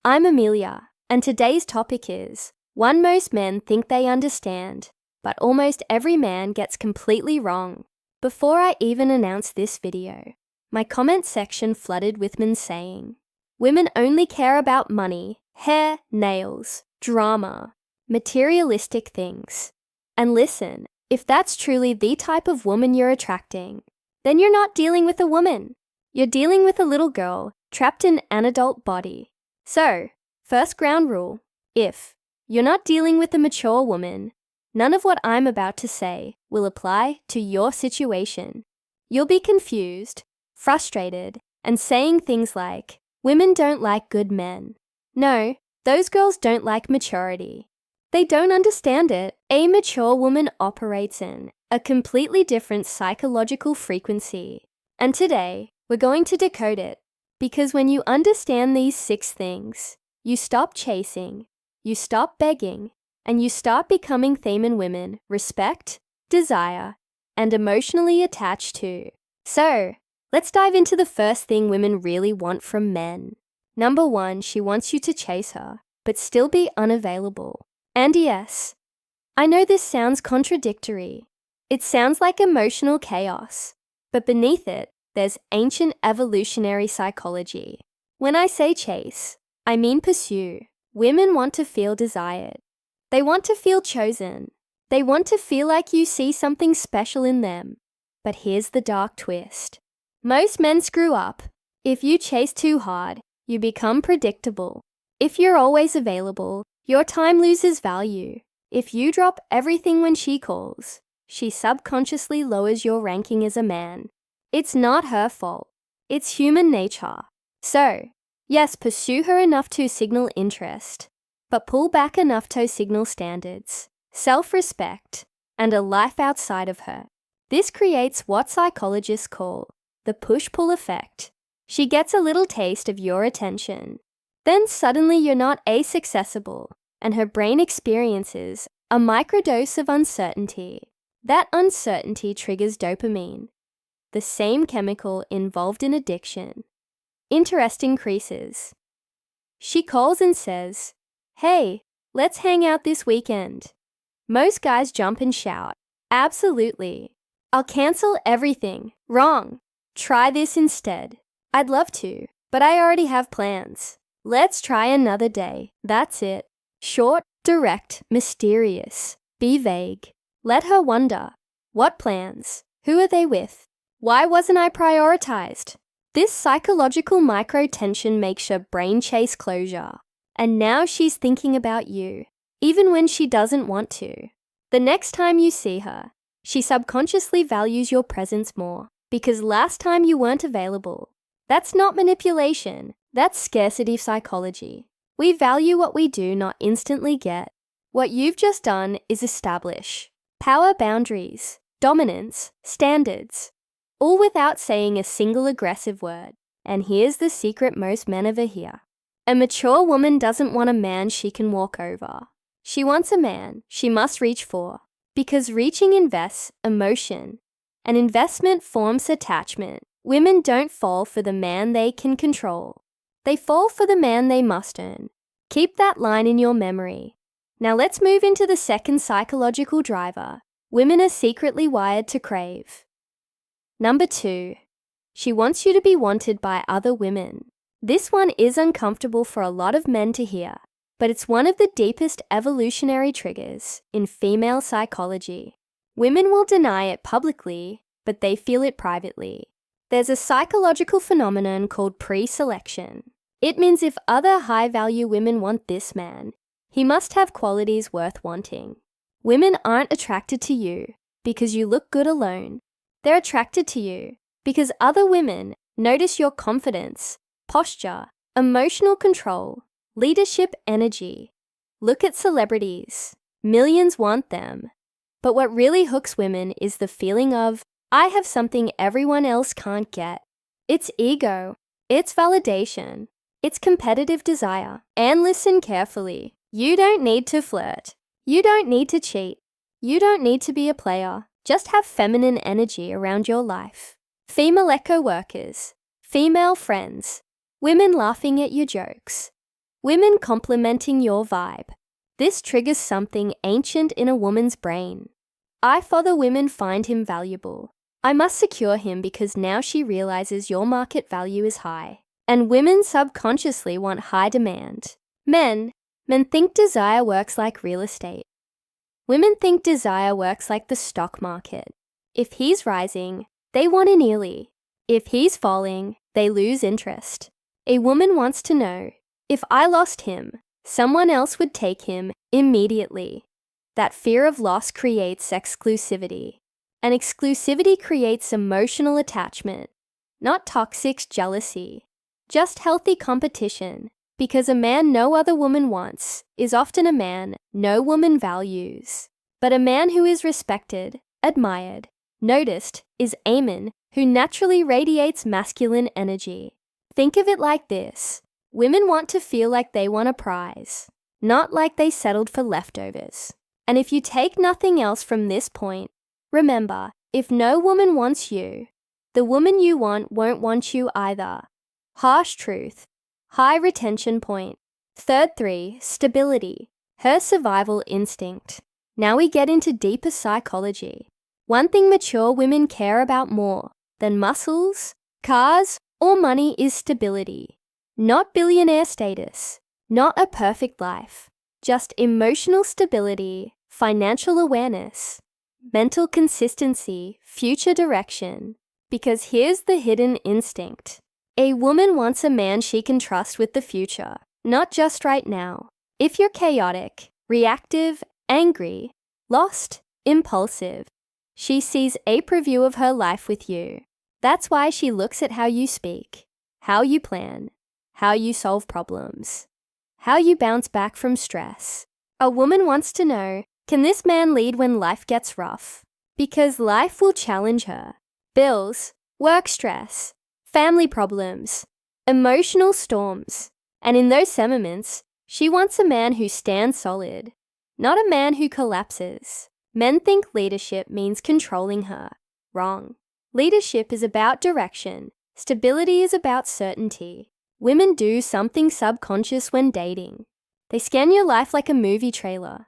I'm Amelia, and today's topic is one most men think they understand, but almost every man gets completely wrong. Before I even announced this video, my comment section flooded with men saying, women only care about money, hair, nails, drama, materialistic things. And listen, if that's truly the type of woman you're attracting, then you're not dealing with a woman. You're dealing with a little girl trapped in an adult body. So, first ground rule, if you're not dealing with a mature woman, none of what I'm about to say will apply to your situation. You'll be confused, frustrated, and saying things like, women don't like good men. No, those girls don't like maturity. They don't understand it. A mature woman operates in a completely different psychological frequency. And today, we're going to decode it. Because when you understand these 6 things, you stop chasing, you stop begging, and you start becoming Theman women respect, desire, and emotionally attached to. So, let's dive into the first thing women really want from men. Number 1, she wants you to chase her, but still be unavailable. And yes, I know this sounds contradictory. It sounds like emotional chaos, but beneath it, there's ancient evolutionary psychology. When I say chase, I mean pursue. Women want to feel desired. They want to feel chosen. They want to feel like you see something special in them. But here's the dark twist. Most men screw up. If you chase too hard, you become predictable. If you're always available, your time loses value. If you drop everything when she calls, she subconsciously lowers your ranking as a man. It's not her fault. It's human nature. So, yes, pursue her enough to signal interest, but pull back enough to signal standards, self-respect, and a life outside of her. This creates what psychologists call the push-pull effect. She gets a little taste of your attention. Then suddenly you're not accessible, and her brain experiences a microdose of uncertainty. That uncertainty triggers dopamine, the same chemical involved in addiction. Interest increases. She calls and says, hey, let's hang out this weekend. Most guys jump and shout, absolutely. I'll cancel everything. Wrong. Try this instead. I'd love to, but I already have plans. Let's try another day. That's it. Short, direct, mysterious. Be vague. Let her wonder. What plans? Who are they with? Why wasn't I prioritized? This psychological micro-tension makes your brain chase closure. And now she's thinking about you, even when she doesn't want to. The next time you see her, she subconsciously values your presence more, because last time you weren't available. That's not manipulation, that's scarcity psychology. We value what we do not instantly get. What you've just done is establish power boundaries, dominance, standards, all without saying a single aggressive word. And here's the secret most men overhear. A mature woman doesn't want a man she can walk over. She wants a man she must reach for, because reaching invests emotion, and investment forms attachment. Women don't fall for the man they can control. They fall for the man they must earn. Keep that line in your memory. Now let's move into the second psychological driver women are secretly wired to crave. Number 2, she wants you to be wanted by other women. This one is uncomfortable for a lot of men to hear, but it's one of the deepest evolutionary triggers in female psychology. Women will deny it publicly, but they feel it privately. There's a psychological phenomenon called pre-selection. It means if other high-value women want this man, he must have qualities worth wanting. Women aren't attracted to you because you look good alone. They're attracted to you because other women notice your confidence, posture, emotional control, leadership energy. Look at celebrities. Millions want them. But what really hooks women is the feeling of, I have something everyone else can't get. It's ego. It's validation. It's competitive desire. And listen carefully. You don't need to flirt. You don't need to cheat. You don't need to be a player. Just have feminine energy around your life. Female echo workers. Female friends. Women laughing at your jokes. Women complimenting your vibe. This triggers something ancient in a woman's brain. I father women find him valuable. I must secure him because now she realizes your market value is high. And women subconsciously want high demand. Men think desire works like real estate. Women think desire works like the stock market. If he's rising, they want in early. If he's falling, they lose interest. A woman wants to know, if I lost him, someone else would take him immediately. That fear of loss creates exclusivity. And exclusivity creates emotional attachment, not toxic jealousy, just healthy competition, because a man no other woman wants is often a man no woman values. But a man who is respected, admired, noticed is a man who naturally radiates masculine energy. Think of it like this. Women want to feel like they won a prize, not like they settled for leftovers. And if you take nothing else from this point, remember, if no woman wants you, the woman you want won't want you either. Harsh truth. High retention point. Third 3, stability. Her survival instinct. Now we get into deeper psychology. One thing mature women care about more than muscles, cars, or money is stability. Not billionaire status, not a perfect life, just emotional stability, financial awareness, mental consistency, future direction. Because here's the hidden instinct. A woman wants a man she can trust with the future, not just right now. If you're chaotic, reactive, angry, lost, impulsive, she sees a preview of her life with you. That's why she looks at how you speak, how you plan, how you solve problems, how you bounce back from stress. A woman wants to know, can this man lead when life gets rough? Because life will challenge her. Bills, work stress, family problems, emotional storms. And in those moments, she wants a man who stands solid, not a man who collapses. Men think leadership means controlling her. Wrong. Leadership is about direction. Stability is about certainty. Women do something subconscious when dating. They scan your life like a movie trailer.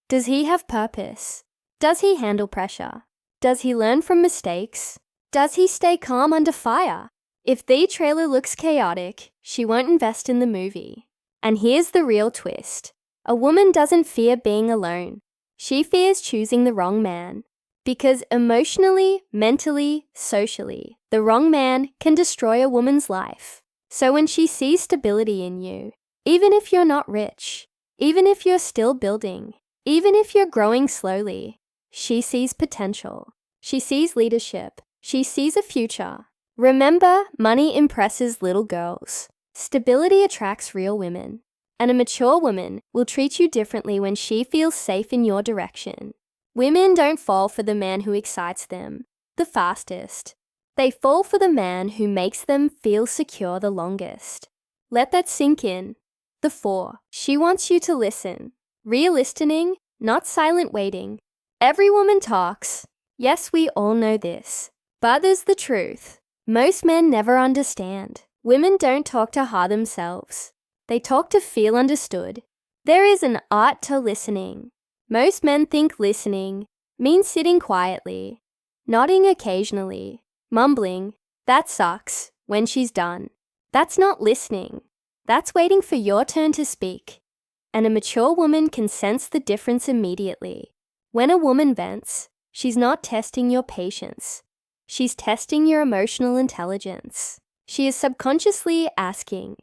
Does he have purpose? Does he handle pressure? Does he learn from mistakes? Does he stay calm under fire? If the trailer looks chaotic, she won't invest in the movie. And here's the real twist. A woman doesn't fear being alone. She fears choosing the wrong man. Because emotionally, mentally, socially, the wrong man can destroy a woman's life. So when she sees stability in you, even if you're not rich, even if you're still building, even if you're growing slowly, she sees potential. She sees leadership. She sees a future. Remember, money impresses little girls. Stability attracts real women. And a mature woman will treat you differently when she feels safe in your direction. Women don't fall for the man who excites them the fastest. They fall for the man who makes them feel secure the longest. Let that sink in. The 4, she wants you to listen. Real listening, not silent waiting. Every woman talks. Yes, we all know this. But there's the truth. Most men never understand. Women don't talk to hear themselves. They talk to feel understood. There is an art to listening. Most men think listening means sitting quietly, nodding occasionally, mumbling, "That sucks," when she's done. That's not listening. That's waiting for your turn to speak. And a mature woman can sense the difference immediately. When a woman vents, she's not testing your patience. She's testing your emotional intelligence. She is subconsciously asking,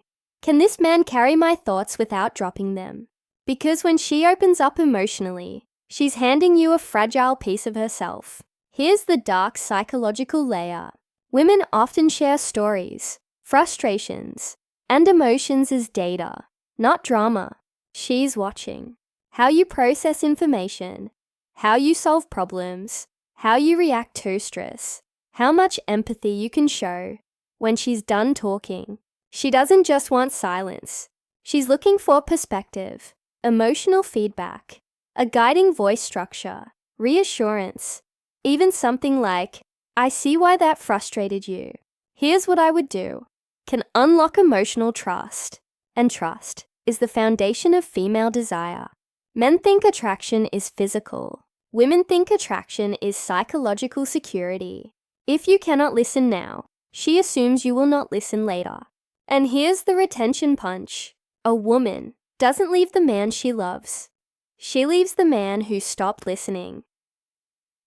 can this man carry my thoughts without dropping them? Because when she opens up emotionally, she's handing you a fragile piece of herself. Here's the dark psychological layer. Women often share stories, frustrations, and emotions as data, not drama. She's watching how you process information, how you solve problems, how you react to stress, how much empathy you can show. When she's done talking, she doesn't just want silence. She's looking for perspective, emotional feedback, a guiding voice structure, reassurance, even something like, "I see why that frustrated you. Here's what I would do," can unlock emotional trust. And trust is the foundation of female desire. Men think attraction is physical. Women think attraction is psychological security. If you cannot listen now, she assumes you will not listen later. And here's the retention punch. A woman doesn't leave the man she loves. She leaves the man who stopped listening.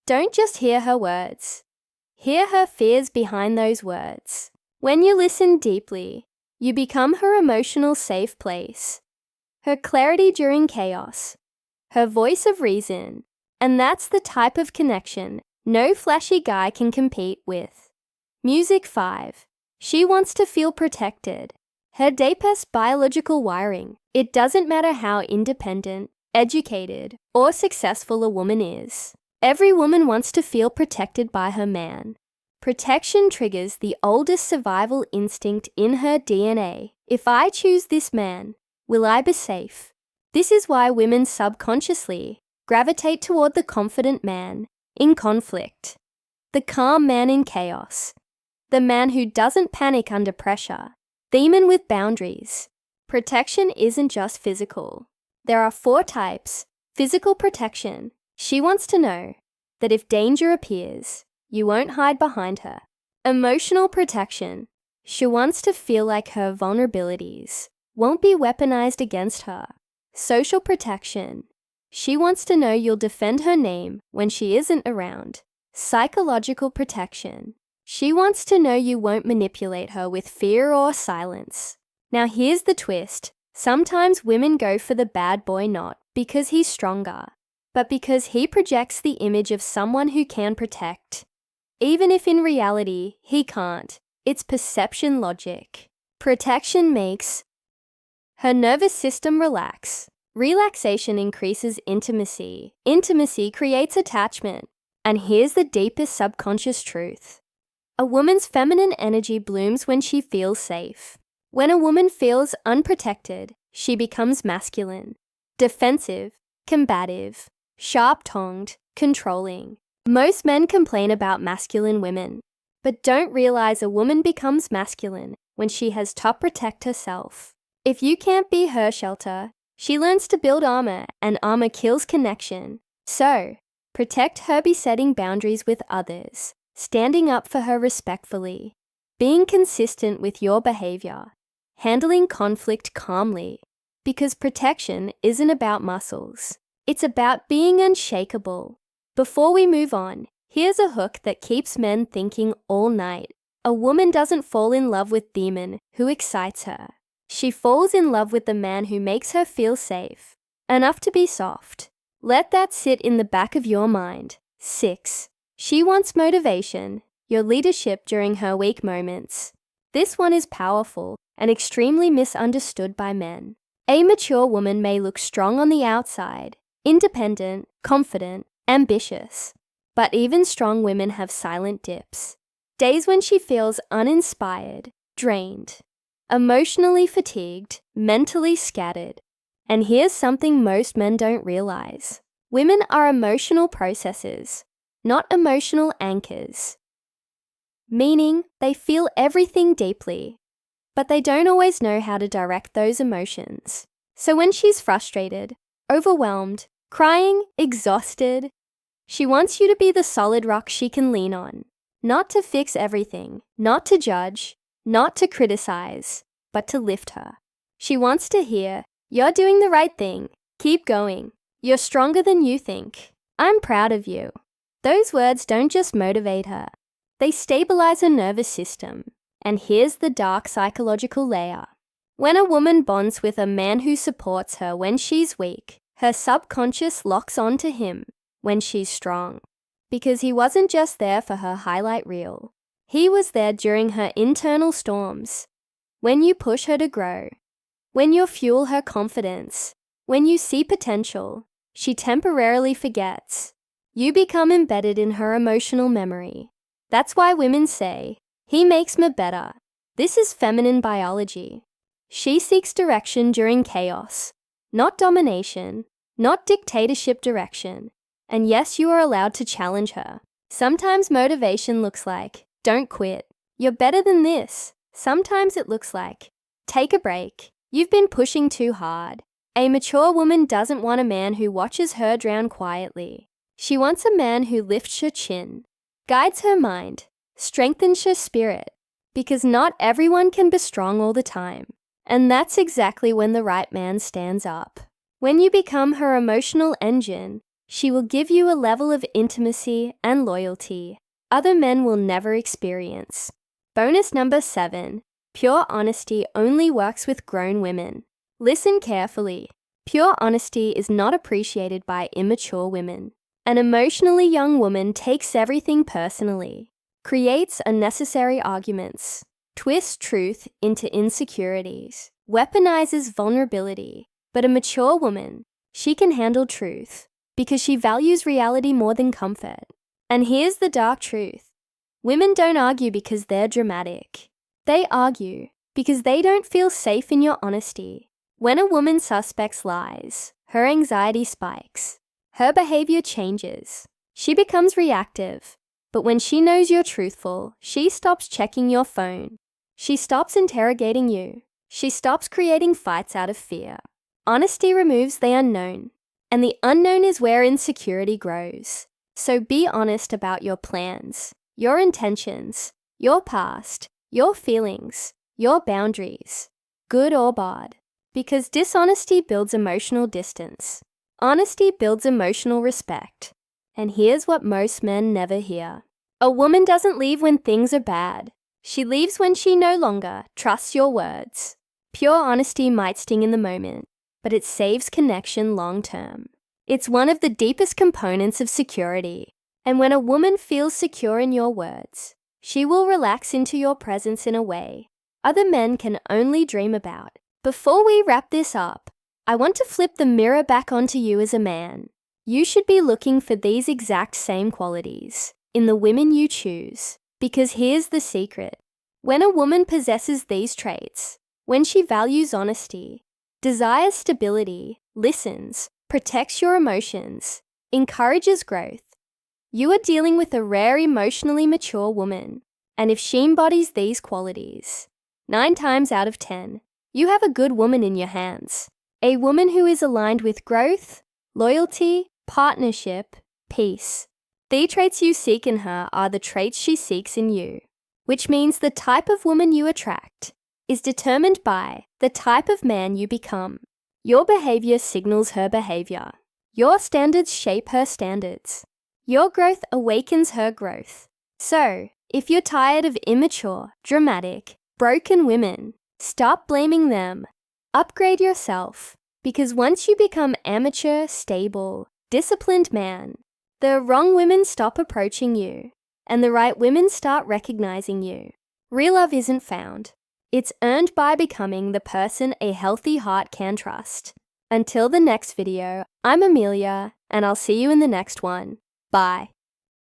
Don't just hear her words. Hear her fears behind those words. When you listen deeply, you become her emotional safe place, her clarity during chaos, her voice of reason, and that's the type of connection no flashy guy can compete with. Music 5. She wants to feel protected. Her deepest biological wiring. It doesn't matter how independent, educated, or successful a woman is. Every woman wants to feel protected by her man. Protection triggers the oldest survival instinct in her DNA. If I choose this man, will I be safe? This is why women subconsciously gravitate toward the confident man in conflict, the calm man in chaos, the man who doesn't panic under pressure, the man with boundaries. Protection isn't just physical. There are 4 types. Physical protection. She wants to know that if danger appears, you won't hide behind her. Emotional protection. She wants to feel like her vulnerabilities won't be weaponized against her. Social protection. She wants to know you'll defend her name when she isn't around. Psychological protection. She wants to know you won't manipulate her with fear or silence. Now here's the twist. Sometimes women go for the bad boy not because he's stronger, but because he projects the image of someone who can protect. Even if in reality he can't, it's perception logic. Protection makes her nervous system relax. Relaxation increases intimacy. Intimacy creates attachment. And here's the deepest subconscious truth. A woman's feminine energy blooms when she feels safe. When a woman feels unprotected, she becomes masculine, defensive, combative, sharp-tongued, controlling. Most men complain about masculine women, but don't realize a woman becomes masculine when she has to protect herself. If you can't be her shelter, she learns to build armor, and armor kills connection. So, protect her by setting boundaries with others, standing up for her respectfully, being consistent with your behavior, handling conflict calmly, because protection isn't about muscles. It's about being unshakable. Before we move on, here's a hook that keeps men thinking all night. A woman doesn't fall in love with the man who excites her. She falls in love with the man who makes her feel safe, enough to be soft. Let that sit in the back of your mind. 6. She wants motivation, your leadership during her weak moments. This one is powerful and extremely misunderstood by men. A mature woman may look strong on the outside, independent, confident, ambitious. But even strong women have silent dips. Days when she feels uninspired, drained, emotionally fatigued, mentally scattered. And here's something most men don't realize. Women are emotional processors, not emotional anchors. Meaning, they feel everything deeply, but they don't always know how to direct those emotions. So when she's frustrated, overwhelmed, crying, exhausted, she wants you to be the solid rock she can lean on. Not to fix everything, not to judge, not to criticize, but to lift her. She wants to hear, "You're doing the right thing. Keep going. You're stronger than you think. I'm proud of you." Those words don't just motivate her. They stabilize her nervous system. And here's the dark psychological layer. When a woman bonds with a man who supports her when she's weak, her subconscious locks onto him when she's strong. Because he wasn't just there for her highlight reel. He was there during her internal storms. When you push her to grow, when you fuel her confidence, when you see potential, she temporarily forgets. You become embedded in her emotional memory. That's why women say, "He makes me better." This is feminine biology. She seeks direction during chaos, not domination, not dictatorship direction. And yes, you are allowed to challenge her. Sometimes motivation looks like, "Don't quit. You're better than this." Sometimes it looks like, "Take a break. You've been pushing too hard. A mature woman doesn't want a man who watches her drown quietly. She wants a man who lifts her chin, guides her mind, strengthens her spirit, because not everyone can be strong all the time. And that's exactly when the right man stands up. When you become her emotional engine, she will give you a level of intimacy and loyalty other men will never experience. Bonus number 7. Pure honesty only works with grown women. Listen carefully. Pure honesty is not appreciated by immature women. An emotionally young woman takes everything personally, creates unnecessary arguments, twists truth into insecurities, weaponizes vulnerability. But a mature woman, she can handle truth because she values reality more than comfort. And here's the dark truth. Women don't argue because they're dramatic. They argue because they don't feel safe in your honesty. When a woman suspects lies, her anxiety spikes. Her behavior changes. She becomes reactive. But when she knows you're truthful, she stops checking your phone. She stops interrogating you. She stops creating fights out of fear. Honesty removes the unknown, and the unknown is where insecurity grows. So be honest about your plans, your intentions, your past, your feelings, your boundaries, good or bad. Because dishonesty builds emotional distance. Honesty builds emotional respect. And here's what most men never hear. A woman doesn't leave when things are bad. She leaves when she no longer trusts your words. Pure honesty might sting in the moment, but it saves connection long term. It's one of the deepest components of security. And when a woman feels secure in your words, she will relax into your presence in a way other men can only dream about. Before we wrap this up, I want to flip the mirror back onto you as a man. You should be looking for these exact same qualities in the women you choose. Because here's the secret. When a woman possesses these traits, when she values honesty, desires stability, listens, protects your emotions, encourages growth, you are dealing with a rare emotionally mature woman. And if she embodies these qualities, 9 times out of 10, you have a good woman in your hands. A woman who is aligned with growth, loyalty, partnership, peace. The traits you seek in her are the traits she seeks in you, which means the type of woman you attract is determined by the type of man you become. Your behavior signals her behavior. Your standards shape her standards. Your growth awakens her growth. So, if you're tired of immature, dramatic, broken women, stop blaming them. Upgrade yourself, because once you become amateur, stable, disciplined man, the wrong women stop approaching you, and the right women start recognizing you. Real love isn't found. It's earned by becoming the person a healthy heart can trust. Until the next video, I'm Amelia, and I'll see you in the next one. Bye.